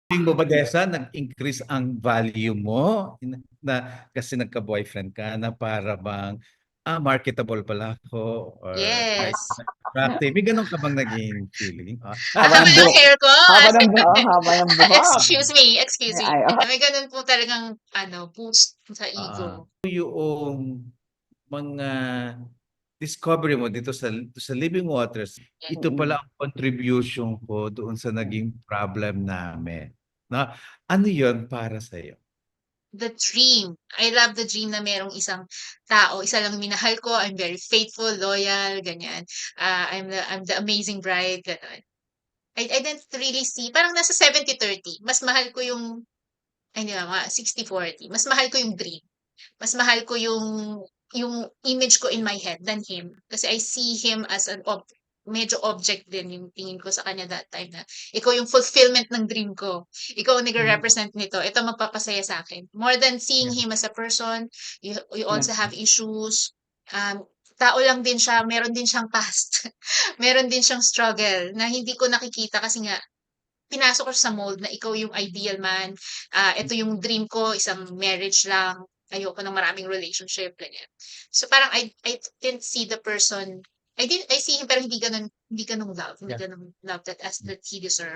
Tingin mo ba, Desa, nag-increase ang value mo na kasi nagka-boyfriend ka na para bang, marketable pala ako or ay Yes. attractive. May ganun ka bang naging feeling? Haba ng hair ko. Haba ng buhok. Excuse me. Ay, May ganun po talagang boost sa ego. Yung mga discovery mo dito sa Living Waters, ito mm. pala ang contribution ko doon sa naging problem namin. Na ano 'yon para sa iyo? The dream. I love the dream na merong isang tao, isa lang minahal ko, I'm very faithful, loyal, ganyan. I'm the amazing bride, gano'n. I didn't really see, parang nasa 70-30. Mas mahal ko yung, ay hindi ba, mga 60-40. Mas mahal ko yung dream. Mas mahal ko yung image ko in my head than him. Kasi I see him as medyo object din yung tingin ko sa kanya that time na ikaw yung fulfillment ng dream ko. Ikaw ang Mm. nagre-represent nito. Ito magpapasaya sa akin. More than seeing Yeah. him as a person, you Yeah. also have issues. Tao lang din siya, meron din siyang past. Meron din siyang struggle na hindi ko nakikita kasi nga pinasok ko sa mold na ikaw yung ideal man. Ito yung dream ko, isang marriage lang. Ayoko ng maraming relationship, ganyan. So parang I didn't see the person. I see him pero hindi ganun love, hindi Yeah. ganun love that he deserved.